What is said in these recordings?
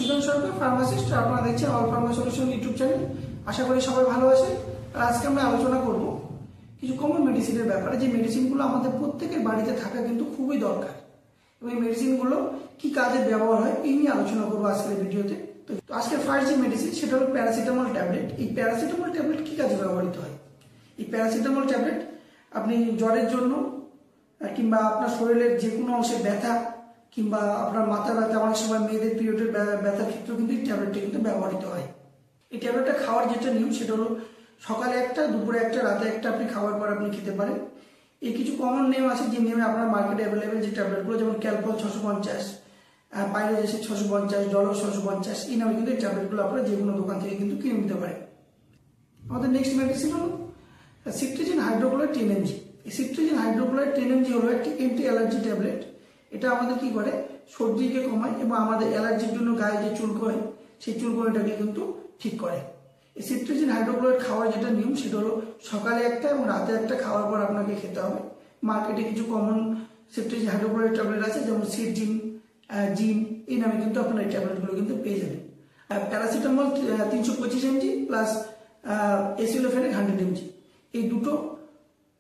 সুজন সরকার pharmacist. আপনারা দেখছেন all pharma solution YouTube channel. আশা করি সবাই ভালো আছেন। আর আজকে আমরা আলোচনা করব কিছু কমন মেডিসিনের ব্যাপারে, যে মেডিসিনগুলো আমাদের প্রত্যেকের বাড়িতে থাকা কিন্তু খুবই দরকার, এবং এই মেডিসিনগুলো কি কাজে ব্যবহার হয় এই নিয়ে আলোচনা করবো আজকের ভিডিওতে। তো আজকের ফার্স্ট যে মেডিসিন সেটা হলো প্যারাসিটামল ট্যাবলেট। এই প্যারাসিটামল ট্যাবলেট কি কাজে ব্যবহৃত হয়? এই প্যারাসিটামল ট্যাবলেট আপনি জ্বরের জন্য কিংবা আপনার শরীরের যে কোনো অংশে ব্যথা কিংবা আপনার মাথা ব্যথা, অনেক সময় মেয়েদের পিরিয়ডের ব্যথার ক্ষেত্রেও কিন্তু এই ট্যাবলেটটা কিন্তু ব্যবহৃত হয়। এই ট্যাবলেটটা খাওয়ার যেটা নিয়ম সেটা হলো সকালে একটা, দুপুরে একটা, রাতে একটা আপনি খাওয়ার পর আপনি খেতে পারেন। এই কিছু কমন নেম আছে যে নেমে আপনার মার্কেটে অ্যাভেলেবেল যে ট্যাবলেটগুলো, যেমন ক্যালপল 650, পাইলোজেসিক 650, ডলো 650, এই নামে কিন্তু এই ট্যাবলেটগুলো আপনারা যে কোনো দোকান থেকে কিন্তু কিনে নিতে পারেন। আমাদের নেক্সট মেডিসিন হলো সিট্রিজিন হাইড্রোক্লোরাইড 10 mg। এই সিট্রিজিন হাইড্রোক্লোরাইড 10 mg হলো একটি অ্যান্টি অ্যালার্জি ট্যাবলেট। এটা আমাদের কি করে, সর্দিকে কমায় এবং আমাদের অ্যালার্জির জন্য গায়ে যে চুলকোয় সেই চুলকোয়টাকে কিন্তু ঠিক করে। এই সিট্রিজিন হাইড্রোক্লোরাইড খাওয়ার যেটা নিয়ম সেটা হলো সকালে একটা এবং রাতে একটা খাওয়ার পর আপনাকে খেতে হবে। মার্কেটে কিছু কমন সিট্রিজিন হাইড্রোক্লোরাইড ট্যাবলেট আছে, যেমন সিটজিন, জিন, এই নামে কিন্তু আপনার এই ট্যাবলেটগুলো কিন্তু পেয়ে যাবেন। প্যারাসিটামল 325 mg প্লাস এসিলোফেনিক 100 mg, এই দুটো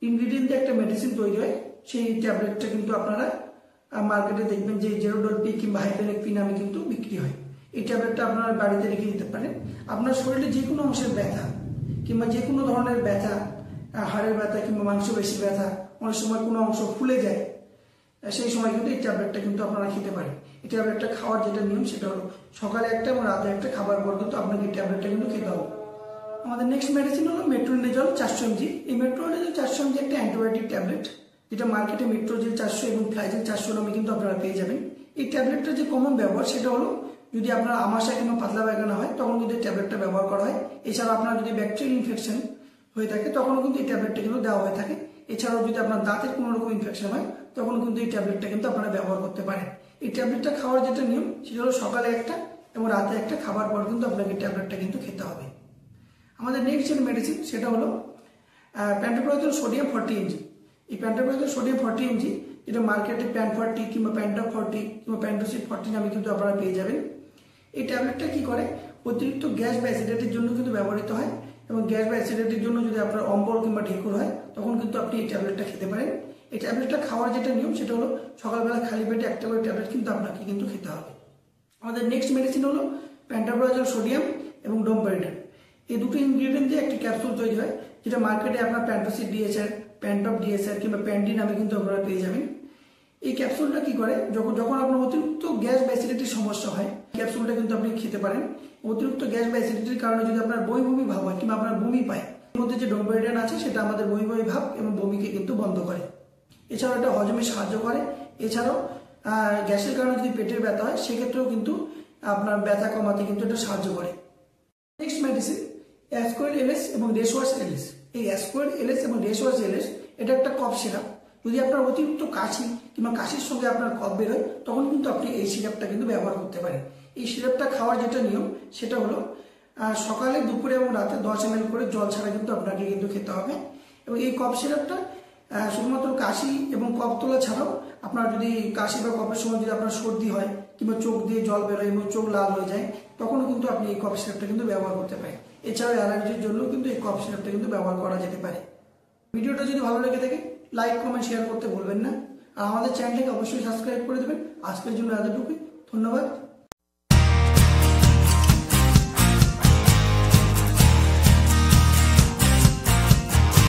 ইনগ্রিডিয়েন্ট দিয়ে একটা মেডিসিন তৈরি হয়। সেই ট্যাবলেটটা কিন্তু আপনারা মার্কেটে দেখবেন যে জেরোডল পি কিংবা হাইপেনিক পি নামে কিন্তু বিক্রি হয়। এই ট্যাবলেটটা আপনারা বাড়িতে রেখে দিতে পারেন। আপনার শরীরে যে কোনো অংশের ব্যথা কিংবা যে কোনো ধরনের ব্যথা, হাড়ের ব্যথা কিংবা মাংসপেশি ব্যথা, অনেক সময় কোনো অংশ ফুলে যায়, সেই সময় কিন্তু এই ট্যাবলেটটা কিন্তু আপনারা খেতে পারেন। এই ট্যাবলেটটা খাওয়ার যেটা নিয়ম সেটা হলো সকালে একটা এবং রাতে একটা খাবার পর কিন্তু আপনাকে এই ট্যাবলেটটা কিন্তু খেতে হবে। আমাদের নেক্সট মেডিসিন হলো মেট্রোনিডাজল 400 mg। এই মেট্রোনিডাজল 400 mg একটা অ্যান্টিবায়োটিক ট্যাবলেট, যেটা মার্কেটে মেট্রোজেল 400 এবং ফ্লাইজেল 400 নামে কিন্তু আপনারা পেয়ে যাবেন। এই ট্যাবলেটটার যে কমন ব্যবহার সেটা হলো যদি আপনার আমাশা কিংবা পাতলা পায়খানা হয় তখন কিন্তু এই ট্যাবলেটটা ব্যবহার করা হয়। এছাড়া আপনার যদি ব্যাকটেরিয়াল ইনফেকশন হয়ে থাকে তখনও কিন্তু এই ট্যাবলেটটা কিন্তু দেওয়া হয়ে থাকে। এছাড়াও যদি আপনার দাঁতের কোনো রকম ইনফেকশন হয় তখন কিন্তু এই ট্যাবলেটটা কিন্তু আপনারা ব্যবহার করতে পারেন। এই ট্যাবলেটটা খাওয়ার যেটা নিয়ম সেটা হলো সকালে একটা এবং রাতে একটা খাবার পর কিন্তু আপনাকে এই ট্যাবলেটটা কিন্তু খেতে হবে। আমাদের নেক্সট যে মেডিসিন সেটা হলো প্যান্টোপ্রাজল সোডিয়াম 40 mg। এই প্যান্টোপ্রাজল সোডিয়াম 40 mg, যেটা মার্কেটে প্যান 40 কিংবা প্যান্টপ 40 কিংবা প্যান্টোসিড 40 নামে কিন্তু আপনারা পেয়ে যাবেন। এই ট্যাবলেটটা কি করে, অতিরিক্ত গ্যাস বা অ্যাসিডিটির জন্য কিন্তু ব্যবহৃত হয়, এবং গ্যাস বা অ্যাসিডিটির জন্য যদি আপনার অম্বল কিংবা ঢেকুর হয় তখন কিন্তু আপনি এই ট্যাবলেটটা খেতে পারেন। এই ট্যাবলেটটা খাওয়ার যেটা নিয়ম সেটা হলো সকালবেলা খালি পেটে একটা করে ট্যাবলেট কিন্তু আপনাকে কিন্তু খেতে হবে। আমাদের নেক্সট মেডিসিন হলো প্যান্টোপ্রাজল সোডিয়াম এবং ডোমপেরিডন। এই দুটো ইনগ্রিডিয়েন্ট দিয়ে একটি ক্যাপসুল তৈরি হয়, যেটা মার্কেটে আপনার প্যান্টোসিড ডিএসআর, প্যান্টপ ডিএসআর কিংবা প্যান্ডি নামে কিন্তু আপনারা পেয়ে যাবেন। এই ক্যাপসুলটা কি করে, যখন আপনার অতিরিক্ত গ্যাস বা অ্যাসিডিটির সমস্যা হয় ক্যাপসুলটা কিন্তু আপনি খেতে পারেন। অতিরিক্ত গ্যাস বা অ্যাসিডিটির কারণে যদি আপনার বমি ভাব হয় কিংবা আপনার বমি পায়, এর মধ্যে যে ডোমপেরিডন আছে সেটা আমাদের বমি ভাব এবং বমিকে কিন্তু বন্ধ করে। এছাড়াও এটা হজমে সাহায্য করে। এছাড়াও গ্যাসের কারণে যদি পেটের ব্যথা হয় সেক্ষেত্রেও কিন্তু আপনার ব্যথা কমাতে কিন্তু এটা সাহায্য করে। নেক্সট মেডিসিন অ্যাসকোয়েড এলএস এবং ডেশওয়াশ এলএস। এই অ্যাসকোয়েড এলএস এবং ডেশওয়াশ এলএস এটা একটা কফ সিরাপ। যদি আপনার অতিরিক্ত কাশি কিংবা কাশির সঙ্গে আপনার কফ বেরোয় তখন কিন্তু আপনি এই সিরাপটা কিন্তু ব্যবহার করতে পারেন। এই সিরাপটা খাওয়ার যেটা নিয়ম সেটা হলো সকালে, দুপুরে এবং রাতে 10 ml করে জল ছাড়া কিন্তু আপনাকে কিন্তু খেতে হবে। এবং এই কফ সিরাপটা শুধুমাত্র কাশি এবং কফ তোলা ছাড়াও আপনার যদি কাশি বা কফের সময় যদি আপনার সর্দি হয় কিংবা চোখ দিয়ে জল বেরোয় এবং চোখ লাল হয়ে যায় তখনও কিন্তু আপনি এই কফ সিরাপটা কিন্তু ব্যবহার করতে পারেন। এছাড়াও অ্যালার্জির জন্য কিন্তু এই কফ সিরাপটা কিন্তু ব্যবহার করা যেতে পারে। ভিডিওটা যদি ভালো লেগে থাকে লাইক, কমেন্ট, শেয়ার করতে ভুলবেন না। আর আমাদের চ্যানেলটাকে অবশ্যই সাবস্ক্রাইব করে দেবেন। আজকের জন্য এতটুকুই, ধন্যবাদ।